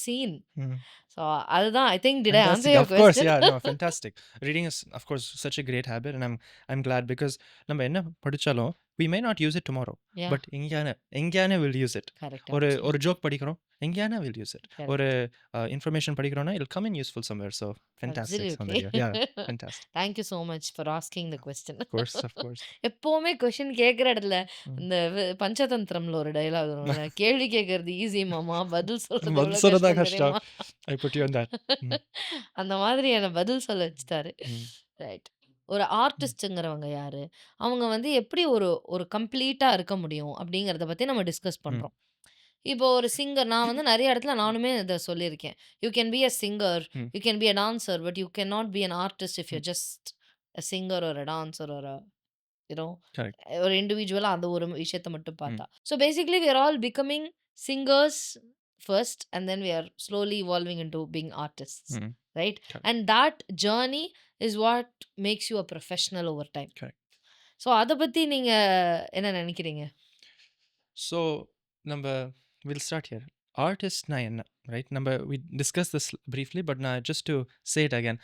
S1: scene.
S2: Hmm.
S1: So அதுதான் I think did I answer
S2: Fantastic.
S1: Your
S2: Of course,
S1: question?
S2: yeah, no, fantastic. Reading is, of course, such a great habit, and I'm glad because நம்ம என்ன படிச்சாலும் we may not use it tomorrow,
S1: Yeah,
S2: but எங்கேயான we'll use it.
S1: Correct.
S2: ஒரு joke படிக்கிறோம், எங்கேயான we'll use it. ஒரு
S1: correct.
S2: Information படிக்கிறோம்னா it'll come in useful somewhere. So fantastic,
S1: absolutely.
S2: Soundarya. Yeah, fantastic.
S1: Thank you so much for asking the question.
S2: Of course, of course.
S1: எப்பவுமே question கேட்கிற இடத்துல
S2: ம்.
S1: இந்த பஞ்சதந்திரம்ல ஒரு டயலாக் வரும்ல, கேள்வி கேட்கறது ஈஸி மாமா, பதில் சொல்றது
S2: பதில்
S1: எவ்வளோ
S2: சொல்றதா
S1: கஷ்டம்
S2: கஷ்டம்.
S1: தெரியுமா?
S2: I put you on that. ம்.
S1: அந்த மாதிரி என்ன பதில் சொல்ல வச்சுட்டாரு.
S2: ம்.
S1: ரைட். ஒரு
S2: ம்.
S1: ஆர்டிஸ்ட்ங்கிறவங்க யாரு? அவங்க வந்து எப்படி ஒரு ஒரு கம்ப்ளீட்டா இருக்க முடியும்? அப்படிங்கிறத பத்தி நம்ம டிஸ்கஸ்
S2: ம்.
S1: பண்றோம். இப்போ ஒரு சிங்கர் நான் வந்து நெறைய இடத்துல நானுமே இத சொல்லியிருக்கேன். You can be a singer,
S2: hmm.
S1: You can be a dancer, but you can not be an artist if you
S2: hmm.
S1: Are just a singer or a dancer or a you know
S2: Correct.
S1: ஒரு இண்டிவிஜுவலா அந்த ஒரு விஷயத்த மட்டும்
S2: ம்.
S1: பார்த்தா. So basically we are all becoming singers first and then we are slowly evolving into being artists,
S2: ம்.
S1: right?
S2: Correct.
S1: And that journey is what makes you a professional over time.
S2: Correct.
S1: So அத பத்தி நீங்க என்ன நெனைக்கிறீங்க?
S2: So நம்ம we'll start here. ஆர்டிஸ்ட்னா என்ன, right? நம்ம we discussed this briefly, but நான் just to say it again,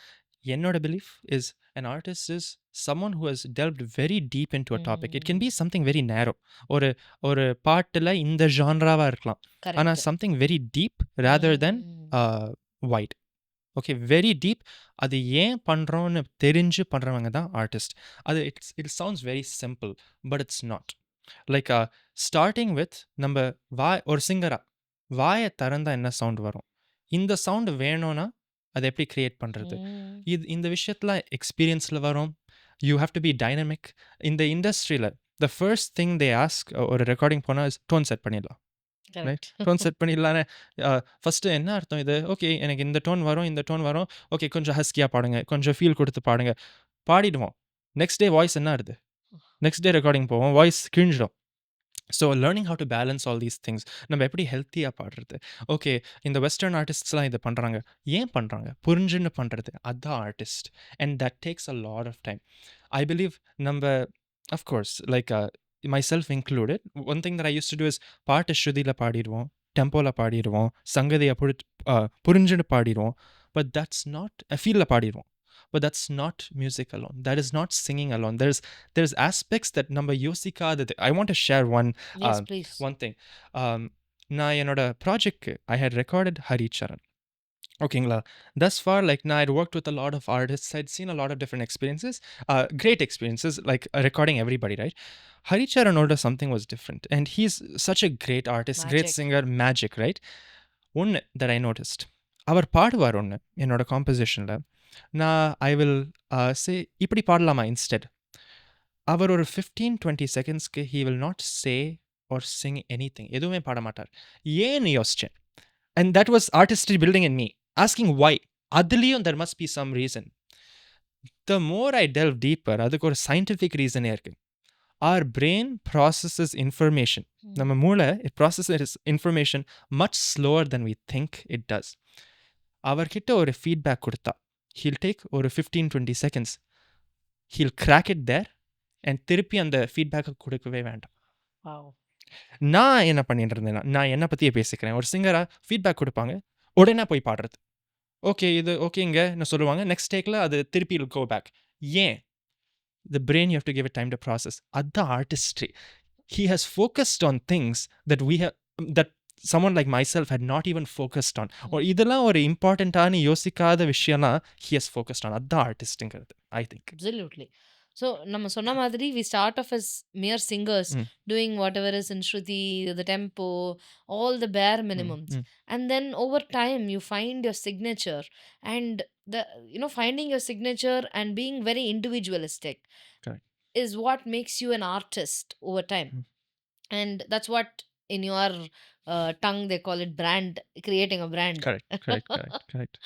S2: என்னோட belief is an artist is someone who has delved very deep into a topic. It can be something very narrow. ஒரு ஒரு பாட்டுல இந்த ஜான்ராவா இருக்கலாம். ஆனா
S1: correct.
S2: something very deep rather than wide. Okay, very deep. அது ஏன் பண்ணுறோன்னு தெரிஞ்சு பண்ணுறவங்க தான் ஆர்டிஸ்ட். அது it sounds very simple, but it's not. Like starting with நம்ம ஒரு சிங்கராக வாயை திறந்தா என்ன சவுண்ட் வரும், இந்த சவுண்டு வேணும்னா அதை எப்படி க்ரியேட் பண்ணுறது, இந்த விஷயத்தில் எக்ஸ்பீரியன்ஸில் வரும். You have to be dynamic. இந்த இண்டஸ்ட்ரியில் the first thing they ask ஒரு ரெக்கார்டிங் போனால் டோன் செட் பண்ணிடலாம். ரைட், டோன் செட் பண்ணிடலான்னு ஃபஸ்ட்டு என்ன அர்த்தம் இது? ஓகே, எனக்கு இந்த டோன் வரும், இந்த டோன் வரும், ஓகே கொஞ்சம் ஹஸ்கியாக பாடுங்க, கொஞ்சம் ஃபீல் கொடுத்து பாடுங்க, பாடிடுவோம். நெக்ஸ்ட் டே வாய்ஸ் என்ன ஆகுது? நெக்ஸ்ட் டே ரெக்கார்டிங் போவோம், வாய்ஸ் கிழிஞ்சிடும். So learning how to balance all these things. நம்ம எப்படி ஹெல்த்தியாக பாடுறது. ஓகே, இந்த வெஸ்டர்ன் ஆர்டிஸ்ட்ஸ்லாம் இது பண்ணுறாங்க. ஏன் பண்ணுறாங்க? புரிஞ்சுன்னு பண்ணுறது அதுதான் artist. And that takes a lot of time. I believe நம்ம of course like myself included, one thing that I used to do is பாட்டு ஸ்ருதியில் பாடிடுவோம், டெம்போவில் பாடிடுவோம், சங்கதியை புரிஞ்சுன்னு பாடிடுவோம். பட் தட்ஸ் நாட் ஃபீலில் பாடிடுவோம். But that's not music alone. That is not singing alone. There's aspects that நம்ம யோசிக்காதது. I want to share
S1: Yes, please.
S2: one thing. நான் என்னோட ப்ராஜெக்ட்க்கு I had recorded Haricharan. ஓகேங்களா? Thus far, like, now I'd worked with a lot of artists. I'd seen a lot of different experiences, great experiences, like recording everybody, right? Haricharan order something was different, and he's such a great artist, great
S1: Magic.
S2: singer, magic, right? One that I noticed, அவர் பாடுவார் ஒன்று என்னோட காம்போசிஷனில். நான் I will say இப்படி பாடலாமா instead. அவர் ஒரு 15-20 செகண்ட்ஸ்க்கு he will not say or sing anything. எதுவுமே பாட மாட்டார். ஏன்னு யோசிச்சேன். And that was artistry building in me. Asking why. அதுலேயும் there must be some reason. The more I delve deeper, அதுக்கு ஒரு scientific reason இருக்கு. Our brain processes information. நம்ம மூளை it processes information much slower than we think it does. அவர்கிட்ட ஒரு feedback கொடுத்தா, he'll take ஒரு 15-20 seconds. He'll crack it there and திருப்பி அந்த feedback கொடுக்கவே வேண்டாம்.
S1: Wow.
S2: நான் என்ன பண்ணிட்டு இருந்தேன்னா, நான் என்னை பற்றியே பேசிக்கிறேன். ஒரு சிங்கராக ஃபீட்பேக் கொடுப்பாங்க, உடனே போய் பாடுறது. ஓகே, இது ஓகேங்கன்னு சொல்லுவாங்க. நெக்ஸ்ட் டேக்கில் அது திருப்பி கோ பேக். ஏன்? The brain you have to give it time to process. அதுதான் artistry. He has focused on things that we have that someone like myself had not even focused on. இதெல்லாம் ஒரு இம்பார்ட்டண்ட்டான யோசிக்காத விஷயம்லாம் he has focused on. அதுதான் ஆர்டிஸ்ட்டுங்கிறது I think.
S1: Absolutely. So, நம்ம சொன்ன மாதிரி we start off as mere singers, doing whatever is in Shruti, the tempo, all the bare minimums. And then over time, you find your signature. And finding your signature and being very individualistic
S2: Correct.
S1: is what makes you an artist over time. And that's what in your tongue they call it brand, creating a brand.
S2: Correct.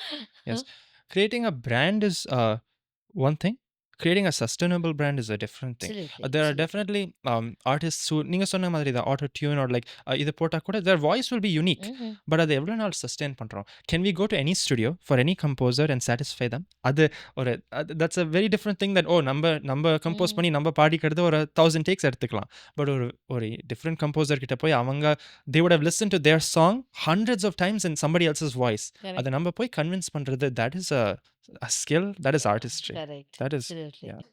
S2: Yes. Creating a brand is one thing. Creating a sustainable brand is a different thing.
S1: Absolutely.
S2: There are definitely artists who நீங்க சொன்ன மாதிரி the auto tune or like இது போட்டா கூட their voice will be unique. But அது எவ்வளவு நாள் sustain பண்றோம்? Can we go to any studio for any composer and satisfy them? அது ஒரு that's a very different thing that நம்ம கம்போஸ் பண்ணி நம்ம பாடிக்கிறது ஒரு 1000 takes எடுத்துக்கலாம். பட் ஒரு different composer கிட்ட போய் அவங்க they would have listened to their song hundreds of times in somebody else's voice. அதை நம்ம போய் convince பண்றது, that is a skill, that is artistry.
S1: Correct.
S2: That is,
S1: Absolutely.
S2: yeah.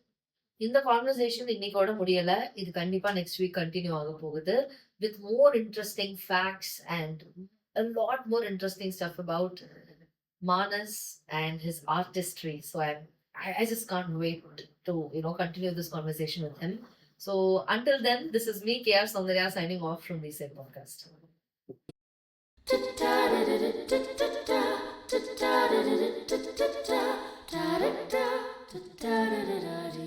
S1: இந்த கான்வர்சேஷன் இன்னைக்கோட முடியல. இது கண்டிப்பா நெக்ஸ்ட் வீக் கண்டினியூ ஆக போகுது with more interesting facts and a lot more interesting stuff about Manas and his artistry. So I just can't wait to continue this conversation with him. So until then, this is me, K R Soundarya, signing off from the Isai Podcast. Da da da da da da da da da da da da da da da da.